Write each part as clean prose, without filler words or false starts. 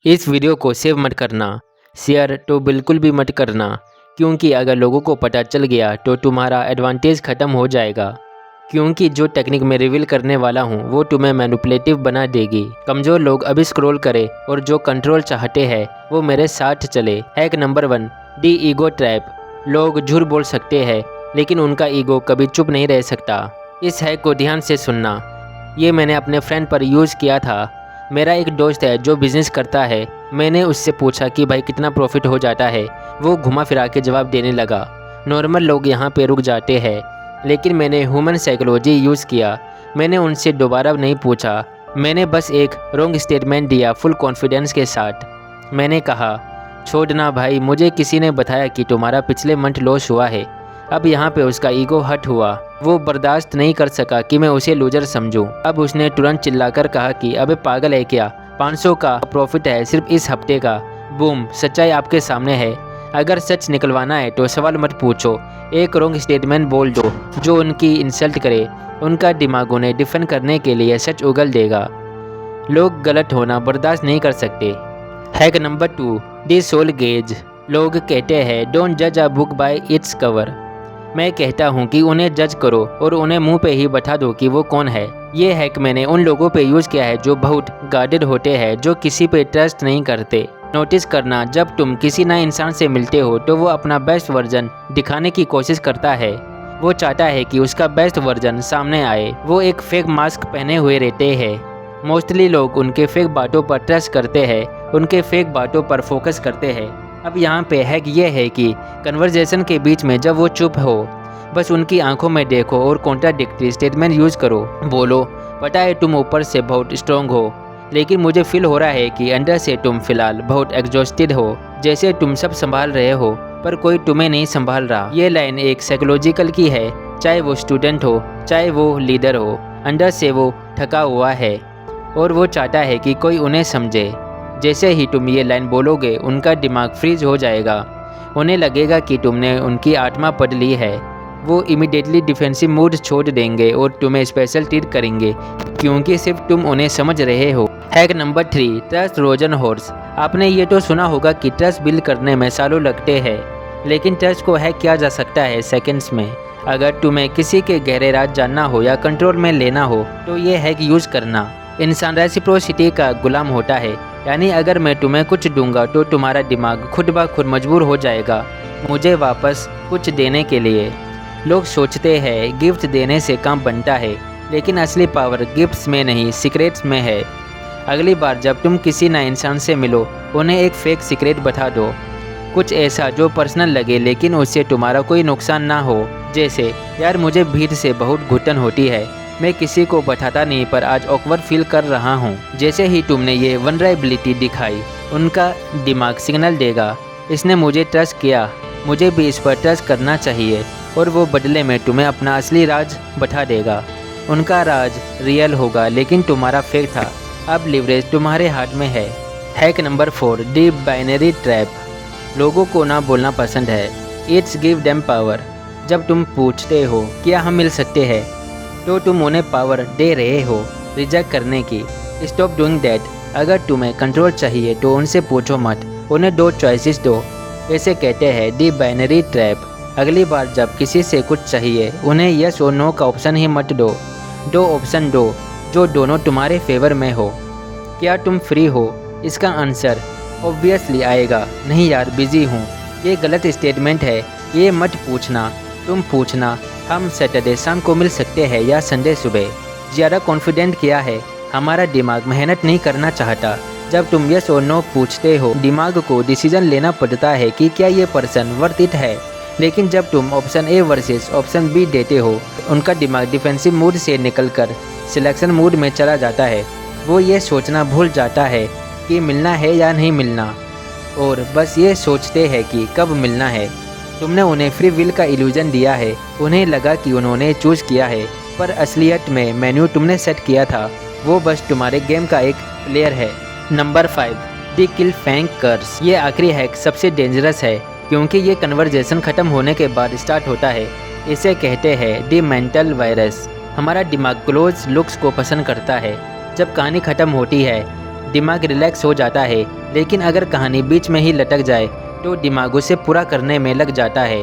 इस वीडियो को सेव मत करना, शेयर तो बिल्कुल भी मत करना, क्योंकि अगर लोगों को पता चल गया तो तुम्हारा एडवांटेज ख़त्म हो जाएगा। क्योंकि जो टेक्निक मैं रिवील करने वाला हूँ वो तुम्हें मैनिपुलेटिव बना देगी। कमज़ोर लोग अभी स्क्रॉल करें और जो कंट्रोल चाहते हैं वो मेरे साथ चले। हैक नंबर 1, दी ईगो ट्रैप। लोग झूठ बोल सकते हैं लेकिन उनका ईगो कभी चुप नहीं रह सकता। इस हैक को ध्यान से सुनना। ये मैंने अपने फ्रेंड पर यूज़ किया था। मेरा एक दोस्त है जो बिज़नेस करता है। मैंने उससे पूछा कि भाई कितना प्रॉफिट हो जाता है। वो घुमा फिरा के जवाब देने लगा, नॉर्मल लोग यहाँ पे रुक जाते हैं। लेकिन मैंने ह्यूमन साइकोलॉजी यूज़ किया। मैंने उनसे दोबारा नहीं पूछा, मैंने बस एक रॉन्ग स्टेटमेंट दिया फुल कॉन्फिडेंस के साथ। मैंने कहा, छोड़ना भाई, मुझे किसी ने बताया कि तुम्हारा पिछले मंथ लॉस हुआ है। अब यहाँ पे उसका ईगो हर्ट हुआ। वो बर्दाश्त नहीं कर सका कि मैं उसे लूजर समझूं। अब उसने तुरंत चिल्लाकर कहा कि अबे पागल है क्या, 500 का प्रॉफिट है सिर्फ इस हफ्ते का। बूम, सच्चाई आपके सामने है। अगर सच निकलवाना है तो सवाल मत पूछो, एक रॉन्ग स्टेटमेंट बोल दो जो उनकी इंसल्ट करे। उनका दिमाग उन्हें डिफेंड करने के लिए सच उगल देगा। लोग गलत होना बर्दाश्त नहीं कर सकते। हैक नंबर 2, दी सोल गेज। लोग कहते हैं डोंट जज a book by its cover. मैं कहता हूँ कि उन्हें जज करो और उन्हें मुंह पे ही बता दो कि वो कौन है। ये हैक मैंने उन लोगों पे यूज़ किया है जो बहुत गार्डेड होते हैं, जो किसी पे ट्रस्ट नहीं करते। नोटिस करना, जब तुम किसी नए इंसान से मिलते हो तो वो अपना बेस्ट वर्जन दिखाने की कोशिश करता है। वो चाहता है कि उसका बेस्ट वर्जन सामने आए। वो एक फेक मास्क पहने हुए रहते हैं। मोस्टली लोग उनके फेक बातों पर ट्रस्ट करते हैं, उनके फेक बातों पर फोकस करते हैं। अब यहाँ पे हैक ये है कि कन्वर्जेशन के बीच में जब वो चुप हो, बस उनकी आंखों में देखो और कॉन्ट्राडिक्टरी स्टेटमेंट यूज़ करो। बोलो, पता है तुम ऊपर से बहुत स्ट्रॉन्ग हो, लेकिन मुझे फील हो रहा है कि अंदर से तुम फिलहाल बहुत एग्जॉस्टेड हो, जैसे तुम सब संभाल रहे हो पर कोई तुम्हें नहीं संभाल रहा। ये लाइन एक साइकोलॉजिकल की है, चाहे वो स्टूडेंट हो चाहे वो लीडर हो, अंदर से वो थका हुआ है और वो चाहता है कि कोई उन्हें समझे। जैसे ही तुम ये लाइन बोलोगे उनका दिमाग फ्रीज हो जाएगा। उन्हें लगेगा कि तुमने उनकी आत्मा पढ़ ली है। वो इमीडिएटली डिफेंसिव मूड छोड़ देंगे और तुम्हें स्पेशल ट्रीट करेंगे क्योंकि सिर्फ तुम उन्हें समझ रहे हो। Hack number 3, trust Trojan horse. आपने ये तो सुना होगा कि ट्रस्ट बिल्ड करने में सालों लगते हैं, लेकिन ट्रस्ट को हैक किया जा सकता है सेकेंड्स में। अगर तुम्हें किसी के गहरे राज जानना हो या कंट्रोल में लेना हो तो ये हैक यूज़ करना। इंसान रेसिप्रोसिटी का गुलाम होता है, यानी अगर मैं तुम्हें कुछ दूंगा तो तुम्हारा दिमाग खुद ब खुद मजबूर हो जाएगा मुझे वापस कुछ देने के लिए। लोग सोचते हैं गिफ्ट देने से काम बनता है, लेकिन असली पावर गिफ्ट्स में नहीं सीक्रेट्स में है। अगली बार जब तुम किसी नए इंसान से मिलो, उन्हें एक फेक सीक्रेट बता दो, कुछ ऐसा जो पर्सनल लगे लेकिन उससे तुम्हारा कोई नुकसान ना हो। जैसे, यार मुझे भीड़ से बहुत घुटन होती है, मैं किसी को बताता नहीं पर आज ऑकवर्ड फील कर रहा हूँ। जैसे ही तुमने ये वनरेबिलिटी दिखाई, उनका दिमाग सिग्नल देगा, इसने मुझे ट्रस्ट किया, मुझे भी इस पर ट्रस्ट करना चाहिए, और वो बदले में तुम्हें अपना असली राज बता देगा। उनका राज रियल होगा लेकिन तुम्हारा फेक था। अब लिवरेज तुम्हारे हाथ में है। Hack number 4, deep binary trap. लोगों को ना बोलना पसंद है, इट्स गिव देम पावर। जब तुम पूछते हो क्या हम मिल सकते हैं तो तुम उन्हें पावर दे रहे हो रिजेक्ट करने की। Stop doing that. अगर तुम्हें कंट्रोल चाहिए तो उनसे पूछो मत, उन्हें 2 चॉइसेस दो। ऐसे कहते हैं दी बाइनरी ट्रैप। अगली बार जब किसी से कुछ चाहिए, उन्हें यस और नो का ऑप्शन ही मत दो। 2 ऑप्शन दो जो दोनों तुम्हारे फेवर में हो। क्या तुम फ्री हो? इसका आंसर ऑब्वियसली आएगा, नहीं यार बिजी हूँ। ये गलत स्टेटमेंट है, ये मत पूछना। तुम पूछना, हम सैटरडे शाम को मिल सकते हैं या संडे सुबह। ज़्यादा कॉन्फिडेंट किया है, हमारा दिमाग मेहनत नहीं करना चाहता। जब तुम यस और नो पूछते हो, दिमाग को डिसीजन लेना पड़ता है कि क्या ये पर्सन वर्थ इट है। लेकिन जब तुम option A versus option B देते हो, उनका दिमाग डिफेंसिव मूड से निकलकर सिलेक्शन मूड में चला जाता है। वो ये सोचना भूल जाता है कि मिलना है या नहीं मिलना, और बस ये सोचते हैं कि कब मिलना है। तुमने उन्हें फ्री विल का इल्यूजन दिया है, उन्हें लगा कि उन्होंने चूज़ किया है, पर असलियत में मेन्यू तुमने सेट किया था। वो बस तुम्हारे गेम का एक प्लेयर है। नंबर 5, दी किल फैंग कर्स। ये आखिरी हैक सबसे डेंजरस है क्योंकि ये कन्वर्जेशन ख़त्म होने के बाद स्टार्ट होता है। इसे कहते हैं दी मेंटल वायरस। हमारा दिमाग क्लोज लुक्स को पसंद करता है। जब कहानी ख़त्म होती है, दिमाग रिलैक्स हो जाता है, लेकिन अगर कहानी बीच में ही लटक जाए तो दिमाग उसे पूरा करने में लग जाता है।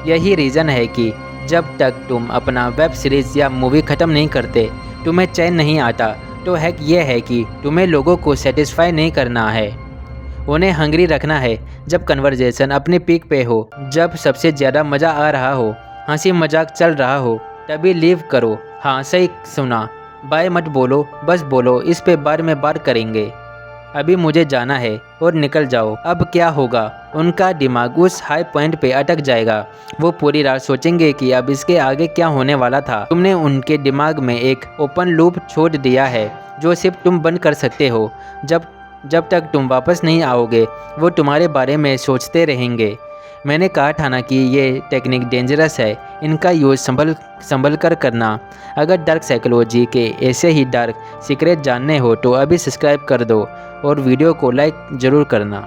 यही रीज़न है कि जब तक तुम अपना वेब सीरीज़ या मूवी ख़त्म नहीं करते तुम्हें चैन नहीं आता। तो हैक ये है कि तुम्हें लोगों को सेटिस्फाई नहीं करना है, उन्हें हंग्री रखना है। जब कन्वर्जेशन अपने पीक पे हो, जब सबसे ज़्यादा मज़ा आ रहा हो, हंसी मजाक चल रहा हो, तभी लीव करो। हाँ सही सुना, बाय मत बोलो, बस बोलो इस पे बाद में बात करेंगे, अभी मुझे जाना है, और निकल जाओ। अब क्या होगा, उनका दिमाग उस हाई पॉइंट पे अटक जाएगा। वो पूरी रात सोचेंगे कि अब इसके आगे क्या होने वाला था। तुमने उनके दिमाग में एक ओपन लूप छोड़ दिया है जो सिर्फ तुम बंद कर सकते हो। जब तक तुम वापस नहीं आओगे वो तुम्हारे बारे में सोचते रहेंगे। मैंने कहा था ना कि ये टेक्निक डेंजरस है, इनका यूज़ संभल कर करना। अगर डार्क साइकोलॉजी के ऐसे ही डार्क सीक्रेट जानने हो तो अभी सब्सक्राइब कर दो और वीडियो को लाइक ज़रूर करना।